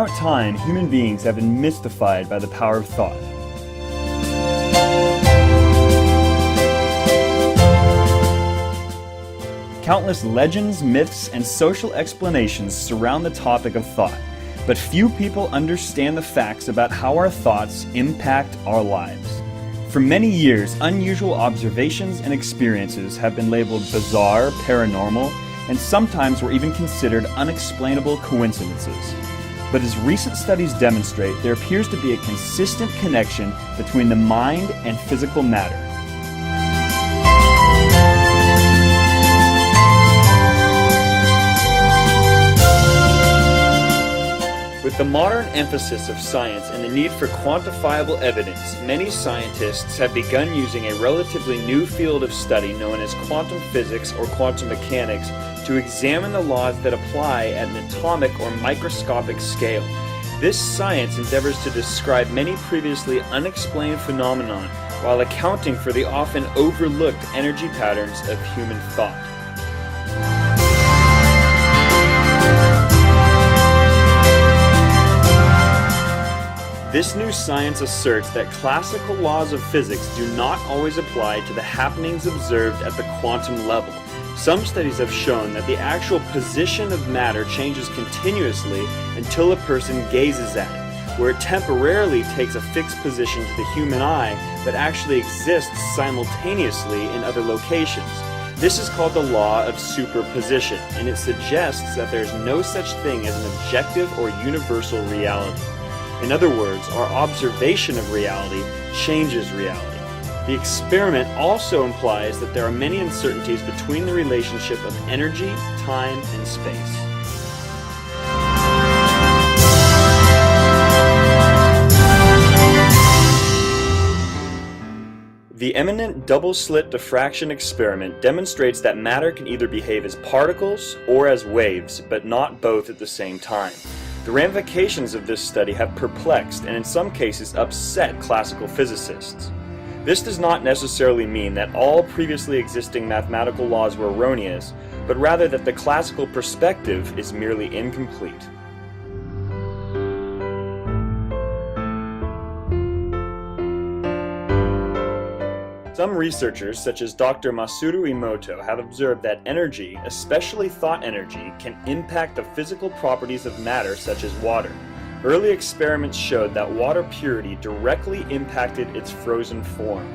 Throughout time, human beings have been mystified by the power of thought. Countless legends, myths, and social explanations surround the topic of thought, but few people understand the facts about how our thoughts impact our lives. For many years, unusual observations and experiences have been labeled bizarre, paranormal, and sometimes were even considered unexplainable coincidences. But as recent studies demonstrate, there appears to be a consistent connection between the mind and physical matter. With the modern emphasis of science and the need for quantifiable evidence, many scientists have begun using a relatively new field of study known as quantum physics or quantum mechanics to examine the laws that apply at an atomic or microscopic scale. This science endeavors to describe many previously unexplained phenomena while accounting for the often overlooked energy patterns of human thought. This new science asserts that classical laws of physics do not always apply to the happenings observed at the quantum level. Some studies have shown that the actual position of matter changes continuously until a person gazes at it, where it temporarily takes a fixed position to the human eye but actually exists simultaneously in other locations. This is called the law of superposition, and it suggests that there is no such thing as an objective or universal reality. In other words, our observation of reality changes reality. The experiment also implies that there are many uncertainties between the relationship of energy, time, and space. The eminent double-slit diffraction experiment demonstrates that matter can either behave as particles or as waves, but not both at the same time. The ramifications of this study have perplexed and in some cases upset classical physicists. This does not necessarily mean that all previously existing mathematical laws were erroneous, but rather that the classical perspective is merely incomplete. Some researchers, such as Dr. Masaru Emoto, have observed that energy, especially thought energy, can impact the physical properties of matter such as water. Early experiments showed that water purity directly impacted its frozen form.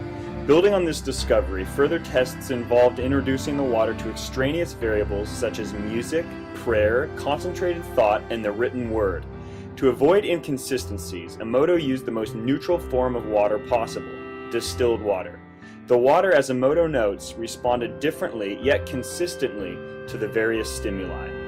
Building on this discovery, further tests involved introducing the water to extraneous variables such as music, prayer, concentrated thought, and the written word. To avoid inconsistencies, Emoto used the most neutral form of water possible, distilled water. The water, as Emoto notes, responded differently yet consistently to the various stimuli.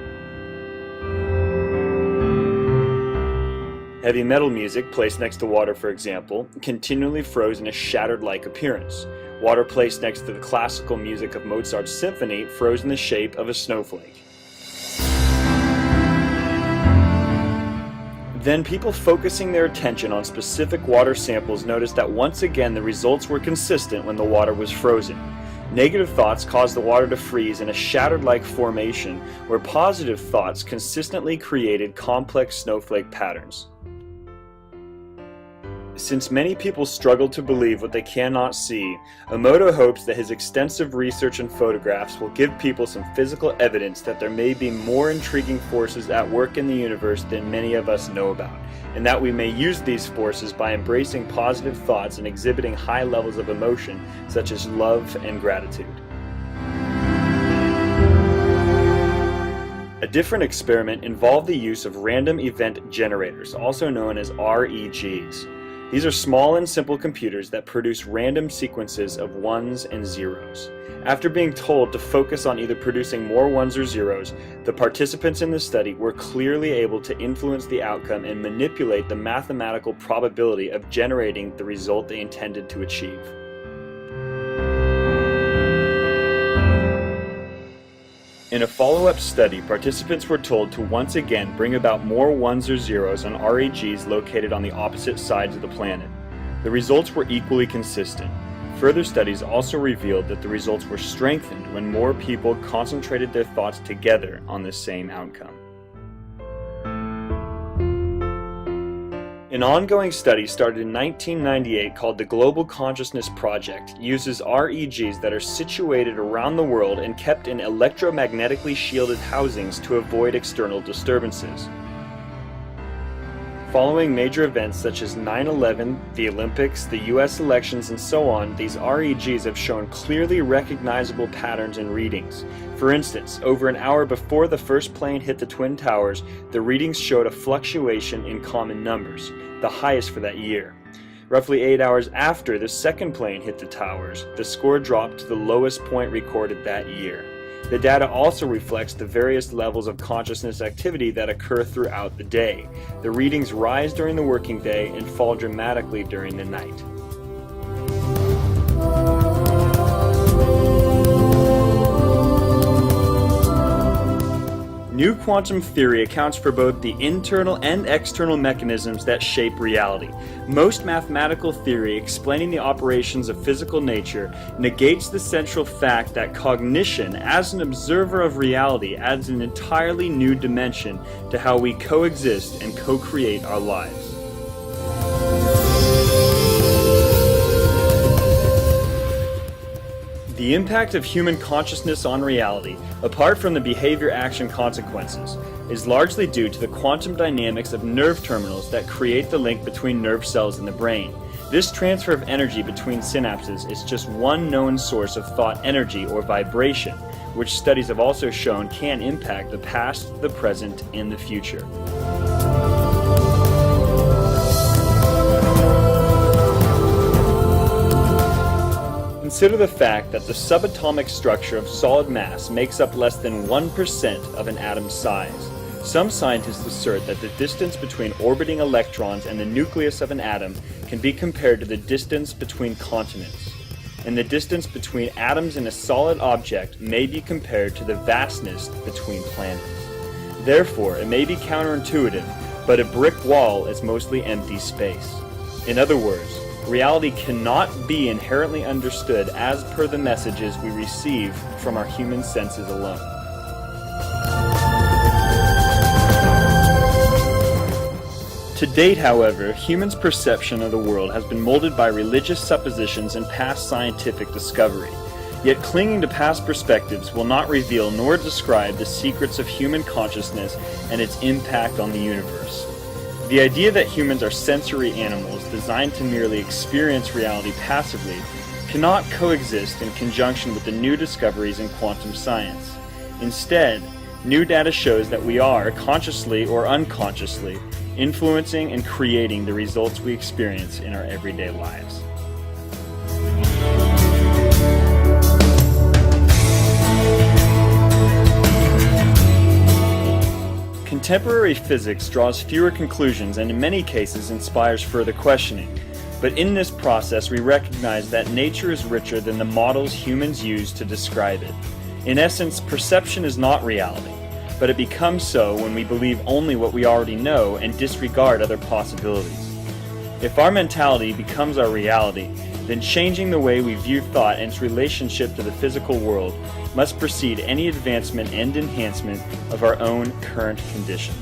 Heavy metal music placed next to water, for example, continually froze in a shattered-like appearance. Water placed next to the classical music of Mozart's symphony froze in the shape of a snowflake. Then people focusing their attention on specific water samples noticed that once again the results were consistent when the water was frozen. Negative thoughts caused the water to freeze in a shattered-like formation, where positive thoughts consistently created complex snowflake patterns. Since many people struggle to believe what they cannot see, Emoto hopes that his extensive research and photographs will give people some physical evidence that there may be more intriguing forces at work in the universe than many of us know about, and that we may use these forces by embracing positive thoughts and exhibiting high levels of emotion, such as love and gratitude. A different experiment involved the use of random event generators, also known as REGs. These are small and simple computers that produce random sequences of ones and zeros. After being told to focus on either producing more ones or zeros, the participants in the study were clearly able to influence the outcome and manipulate the mathematical probability of generating the result they intended to achieve. In a follow-up study, participants were told to once again bring about more ones or zeros on REGs located on the opposite sides of the planet. The results were equally consistent. Further studies also revealed that the results were strengthened when more people concentrated their thoughts together on the same outcome. An ongoing study started in 1998 called the Global Consciousness Project uses REGs that are situated around the world and kept in electromagnetically shielded housings to avoid external disturbances. Following major events such as 9/11, the Olympics, the US elections, and so on, these REGs have shown clearly recognizable patterns in readings. For instance, over an hour before the first plane hit the Twin Towers, the readings showed a fluctuation in common numbers, the highest for that year. Roughly 8 hours after the second plane hit the towers, the score dropped to the lowest point recorded that year. The data also reflects the various levels of consciousness activity that occur throughout the day. The readings rise during the working day and fall dramatically during the night. New quantum theory accounts for both the internal and external mechanisms that shape reality. Most mathematical theory explaining the operations of physical nature negates the central fact that cognition as an observer of reality adds an entirely new dimension to how we coexist and co-create our lives. The impact of human consciousness on reality, apart from the behavior-action consequences, is largely due to the quantum dynamics of nerve terminals that create the link between nerve cells in the brain. This transfer of energy between synapses is just one known source of thought energy or vibration, which studies have also shown can impact the past, the present, and the future. Consider the fact that the subatomic structure of solid mass makes up less than 1% of an atom's size. Some scientists assert that the distance between orbiting electrons and the nucleus of an atom can be compared to the distance between continents. And the distance between atoms in a solid object may be compared to the vastness between planets. Therefore, it may be counterintuitive, but a brick wall is mostly empty space. In other words, reality cannot be inherently understood as per the messages we receive from our human senses alone. To date, however, humans' perception of the world has been molded by religious suppositions and past scientific discovery. Yet clinging to past perspectives will not reveal nor describe the secrets of human consciousness and its impact on the universe. The idea that humans are sensory animals designed to merely experience reality passively cannot coexist in conjunction with the new discoveries in quantum science. Instead, new data shows that we are, consciously or unconsciously, influencing and creating the results we experience in our everyday lives. Contemporary physics draws fewer conclusions and in many cases inspires further questioning. But in this process we recognize that nature is richer than the models humans use to describe it. In essence, perception is not reality, but it becomes so when we believe only what we already know and disregard other possibilities. If our mentality becomes our reality, then changing the way we view thought and its relationship to the physical world must precede any advancement and enhancement of our own current conditions.